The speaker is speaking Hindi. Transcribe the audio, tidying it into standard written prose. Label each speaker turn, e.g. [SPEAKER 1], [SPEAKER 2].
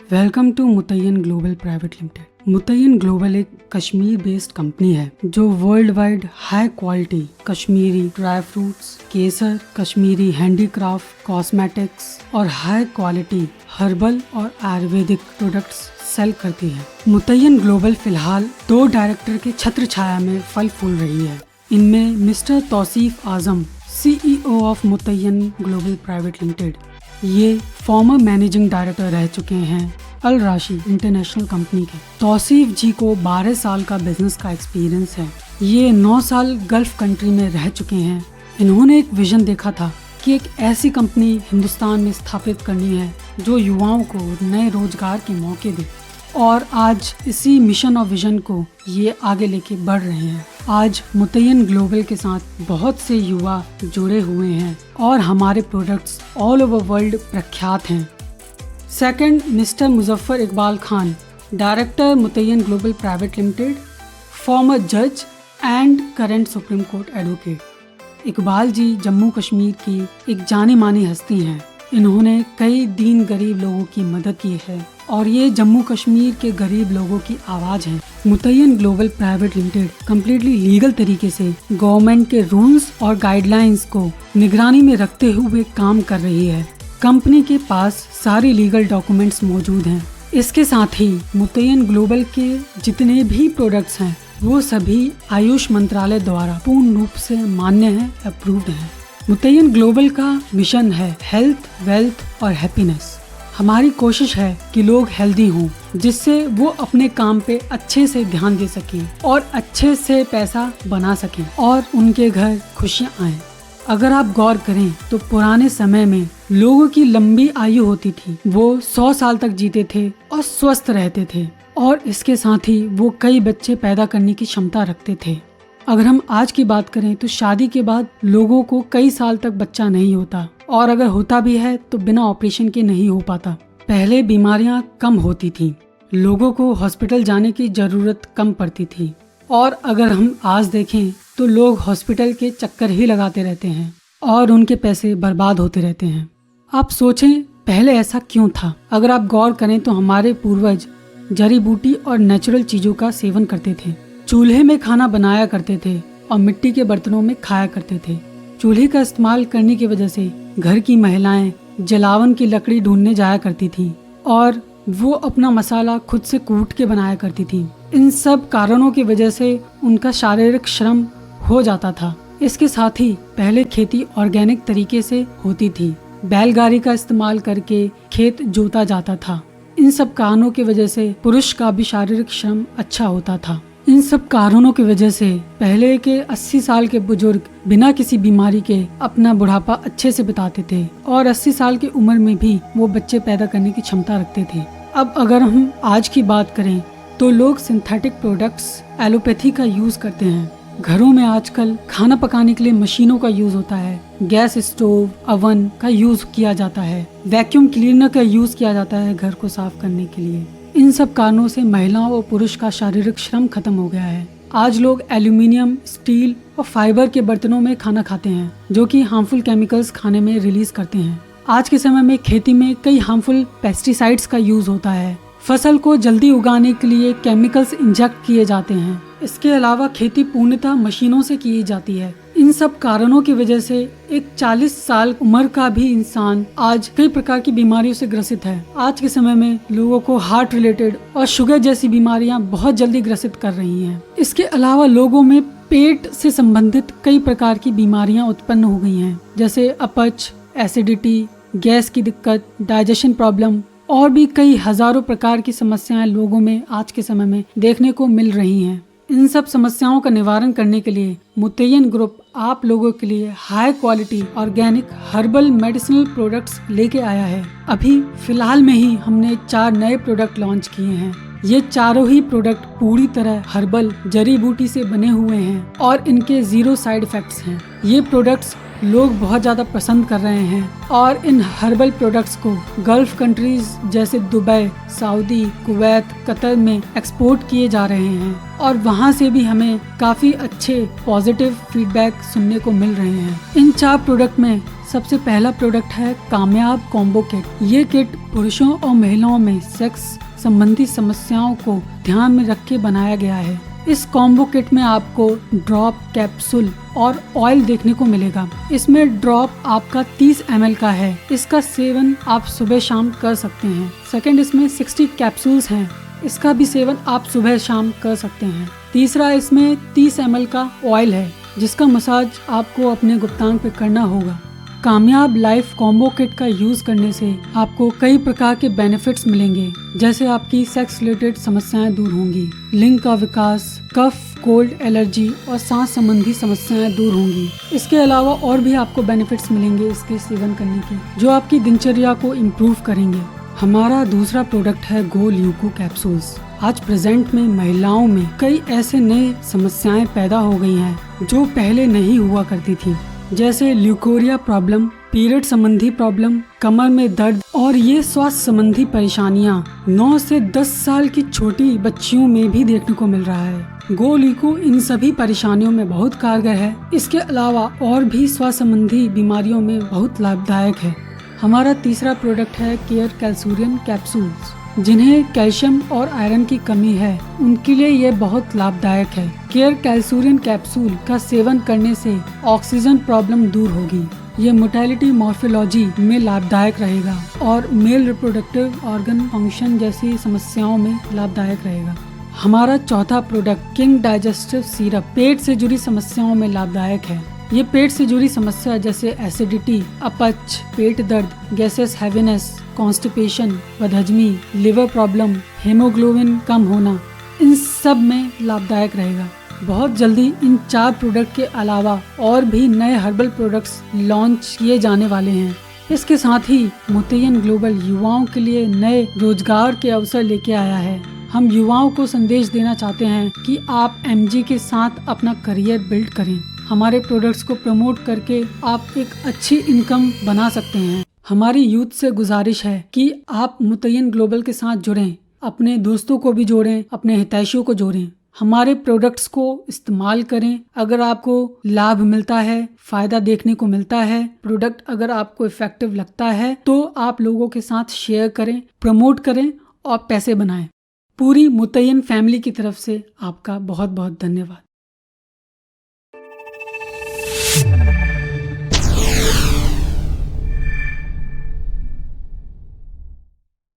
[SPEAKER 1] Welcome to Muthaiyan global private limited. Muthaiyan global एक कश्मीर बेस्ड कंपनी है जो world wide high quality Kashmiri dry fruits, केसर, कश्मीरी हैंडीक्राफ्ट, कॉस्मेटिक्स और हाई क्वालिटी हर्बल और आयुर्वेदिक प्रोडक्ट्स सेल करती है। मुतय्यन ग्लोबल फिलहाल 2 डायरेक्टर के छत्र छाया में फल फूल रही है। इनमें mister Tauseef Azam, CEO of Muthaiyan global private limited, ये फॉर्मर मैनेजिंग डायरेक्टर रह चुके हैं अल राशी इंटरनेशनल कंपनी के। तौसीफ जी को 12 साल का बिजनेस का एक्सपीरियंस है। ये 9 साल गल्फ कंट्री में रह चुके हैं। इन्होंने एक विजन देखा था कि एक ऐसी कंपनी हिंदुस्तान में स्थापित करनी है जो युवाओं को नए रोजगार के मौके दे, और आज इसी मिशन और विजन को ये आगे लेके बढ़ रहे हैं। आज मुतय्यन ग्लोबल के साथ बहुत से युवा जुड़े हुए हैं और हमारे प्रोडक्ट्स ऑल ओवर वर्ल्ड प्रख्यात हैं। Second, mister Muzaffar Iqbal Khan, director Muthaiyan global private limited, former जज and current supreme court advocate. Iqbal ji Jammu Kashmir की एक जानी मानी हस्ती हैं। इन्होंने कई दीन गरीब लोगों की मदद की है और ये जम्मू कश्मीर के गरीब लोगों की आवाज है। Muthayyan global private limited completely legal तरीके से गवर्नमेंट के रूल्स और गाइडलाइंस को निगरानी में रखते हुए काम कर रही है। कंपनी के पास सारे लीगल डॉक्यूमेंट्स मौजूद हैं। इसके साथ ही मुतय्यन ग्लोबल के जितने भी प्रोडक्ट्स हैं वो सभी आयुष मंत्रालय द्वारा पूर्ण रूप से मान्य हैं, अप्रूव्ड हैं। मुतय्यन ग्लोबल का मिशन है हेल्थ, वेल्थ और हैप्पीनेस। हमारी कोशिश है कि लोग हेल्दी हों, जिससे वो अपने काम पे अच्छे से ध्यान दे सकें और अच्छे से पैसा बना सकें और उनके घर खुशियाँ आएं। अगर आप गौर करें तो पुराने समय में लोगों की लंबी आयु होती थी, वो 100 साल तक जीते थे और स्वस्थ रहते थे, और इसके साथ ही वो कई बच्चे पैदा करने की क्षमता रखते थे। अगर हम आज की बात करें तो शादी के बाद लोगों को कई साल तक बच्चा नहीं होता, और अगर होता भी है तो बिना ऑपरेशन के नहीं हो पाता। पहले बीमारियां कम होती थी, लोगों को हॉस्पिटल जाने की जरूरत कम पड़ती थी, और अगर हम आज देखें तो लोग हॉस्पिटल के चक्कर ही लगाते रहते हैं और उनके पैसे बर्बाद होते रहते हैं। आप सोचें पहले ऐसा क्यों था? अगर आप गौर करें तो हमारे पूर्वज जड़ी बूटी और नेचुरल चीजों का सेवन करते थे, चूल्हे में खाना बनाया करते थे और मिट्टी के बर्तनों में खाया करते थे। चूल्हे का इस्तेमाल करने की वजह से घर की महिलाएं जलावन की लकड़ी ढूंढने जाया करती थी और वो अपना मसाला खुद से कूट के बनाया करती थी। इन सब कारणों की वजह से उनका शारीरिक श्रम हो जाता था। इसके साथ ही पहले खेती ऑर्गेनिक तरीके से होती थी, बैलगाड़ी का इस्तेमाल करके खेत जोता जाता था। इन सब कारणों की वजह से पुरुष का भी शारीरिक श्रम अच्छा होता था। इन सब कारणों की वजह से पहले के 80 साल के बुजुर्ग बिना किसी बीमारी के अपना बुढ़ापा अच्छे से बिताते थे और 80 साल की उम्र में भी वो बच्चे पैदा करने की क्षमता रखते थे। अब अगर हम आज की बात करें तो लोग सिंथेटिक प्रोडक्ट्स, एलोपैथी का यूज करते हैं। घरों में आजकल खाना पकाने के लिए मशीनों का यूज होता है, गैस स्टोव, अवन का यूज किया जाता है, वैक्यूम क्लीनर का यूज किया जाता है घर को साफ करने के लिए। इन सब कारणों से महिलाओं और पुरुष का शारीरिक श्रम खत्म हो गया है। आज लोग एल्यूमिनियम, स्टील और फाइबर के बर्तनों में खाना खाते हैं जो कि हार्मफुल केमिकल्स खाने में रिलीज करते हैं। आज के समय में खेती में कई हार्मफुल पेस्टिसाइड्स का यूज होता है। फसल को जल्दी उगाने के लिए केमिकल्स इंजेक्ट किए जाते हैं। इसके अलावा खेती पूर्णतः मशीनों से की जाती है। इन सब कारणों की वजह से एक 40 साल उम्र का भी इंसान आज कई प्रकार की बीमारियों से ग्रसित है। आज के समय में लोगों को हार्ट रिलेटेड और शुगर जैसी बीमारियां बहुत जल्दी ग्रसित कर रही हैं। इसके अलावा लोगों में पेट से संबंधित कई प्रकार की बीमारियां उत्पन्न हो गई हैं, जैसे अपच, एसिडिटी, गैस की दिक्कत, डाइजेशन प्रॉब्लम और भी कई हजारों प्रकार की समस्याएं लोगों में आज के समय में देखने को मिल रही हैं। इन सब समस्याओं का निवारण करने के लिए मुतय्यन ग्रुप आप लोगों के लिए high quality organic herbal medicinal products लेके आया है। अभी फिलहाल में ही हमने 4 नए प्रोडक्ट लॉन्च किए हैं। ये चारों ही प्रोडक्ट पूरी तरह हर्बल जड़ी बूटी से बने हुए हैं और इनके 0 साइड इफेक्ट्स हैं। ये प्रोडक्ट्स लोग बहुत ज़्यादा पसंद कर रहे हैं और इन हर्बल प्रोडक्ट्स को गल्फ कंट्रीज जैसे दुबई, सऊदी, कुवैत, कतर में एक्सपोर्ट किए जा रहे हैं और वहाँ से भी हमें काफ़ी अच्छे पॉजिटिव फीडबैक सुनने को मिल रहे हैं। इन 4 प्रोडक्ट में सबसे पहला प्रोडक्ट है कामयाब कॉम्बो किट। ये किट पुरुषों और महिलाओं में सेक्स संबंधी समस्याओं को ध्यान में रख के बनाया गया है। इस कॉम्बो किट में आपको ड्रॉप, कैप्सूल और ऑयल देखने को मिलेगा। इसमें ड्रॉप आपका 30 ml का है। इसका सेवन आप सुबह शाम कर सकते हैं। सेकंड, इसमें 60 कैप्सूल्स हैं। इसका भी सेवन आप सुबह शाम कर सकते हैं। तीसरा, इसमें 30 ml का ऑयल है जिसका मसाज आपको अपने गुप्तांग पे करना होगा। कामयाब लाइफ कॉम्बो किट का यूज करने से आपको कई प्रकार के बेनिफिट्स मिलेंगे, जैसे आपकी सेक्स रिलेटेड समस्याएं दूर होंगी, लिंग का विकास, कफ, कोल्ड, एलर्जी और सांस संबंधी समस्याएं दूर होंगी। इसके अलावा और भी आपको बेनिफिट्स मिलेंगे इसके सेवन करने के, जो आपकी दिनचर्या को इम्प्रूव करेंगे। हमारा दूसरा प्रोडक्ट है गो ल्यूको कैप्सूल्स। आज प्रेजेंट में महिलाओं में कई ऐसे नए समस्याएं पैदा हो गई हैं जो पहले नहीं हुआ करती थी, जैसे ल्यूकोरिया प्रॉब्लम, पीरियड संबंधी प्रॉब्लम, कमर में दर्द और ये स्वास्थ्य संबंधी परेशानियां 9 से 10 साल की छोटी बच्चियों में भी देखने को मिल रहा है। गो ल्यूको इन सभी परेशानियों में बहुत कारगर है। इसके अलावा और भी स्वास्थ्य संबंधी बीमारियों में बहुत लाभदायक है। हमारा तीसरा प्रोडक्ट है केयर कैल्सूरियन कैप्सूल्स। जिन्हें कैल्शियम और आयरन की कमी है उनके लिए ये बहुत लाभदायक है। केयर कैल्सूरियन कैप्सूल का सेवन करने से ऑक्सीजन प्रॉब्लम दूर होगी। ये मोटेलिटी मॉर्फोलॉजी में लाभदायक रहेगा और मेल रिप्रोडक्टिव ऑर्गन फंक्शन जैसी समस्याओं में लाभदायक रहेगा। हमारा चौथा प्रोडक्ट किंग डाइजेस्टिव सिरप पेट से जुड़ी समस्याओं में लाभदायक है। ये पेट से जुड़ी समस्या जैसे एसिडिटी, अपच, पेट दर्द, गैसेस हैवीनेस, कॉन्स्टिपेशन, बदहजमी, लिवर प्रॉब्लम, हेमोग्लोबिन कम होना, इन सब में लाभदायक रहेगा। बहुत जल्दी इन 4 प्रोडक्ट के अलावा और भी नए हर्बल प्रोडक्ट्स लॉन्च किए जाने वाले हैं। इसके साथ ही मुतय्यन ग्लोबल युवाओं के लिए नए रोजगार के अवसर लेके आया है। हम युवाओं को संदेश देना चाहते हैं कि आप MG के साथ अपना करियर बिल्ड करें। हमारे प्रोडक्ट्स को प्रमोट करके आप एक अच्छी इनकम बना सकते हैं। हमारी यूथ से गुजारिश है कि आप मुतय्यन ग्लोबल के साथ जुड़ें, अपने दोस्तों को भी जोड़ें, अपने हितैषियों को जोड़ें, हमारे प्रोडक्ट्स को इस्तेमाल करें। अगर आपको लाभ मिलता है, फायदा देखने को मिलता है, प्रोडक्ट अगर आपको इफेक्टिव लगता है तो आप लोगों के साथ शेयर करें, प्रमोट करें और पैसे बनाएं। पूरी मुतय्यन फैमिली की तरफ से आपका बहुत बहुत धन्यवाद।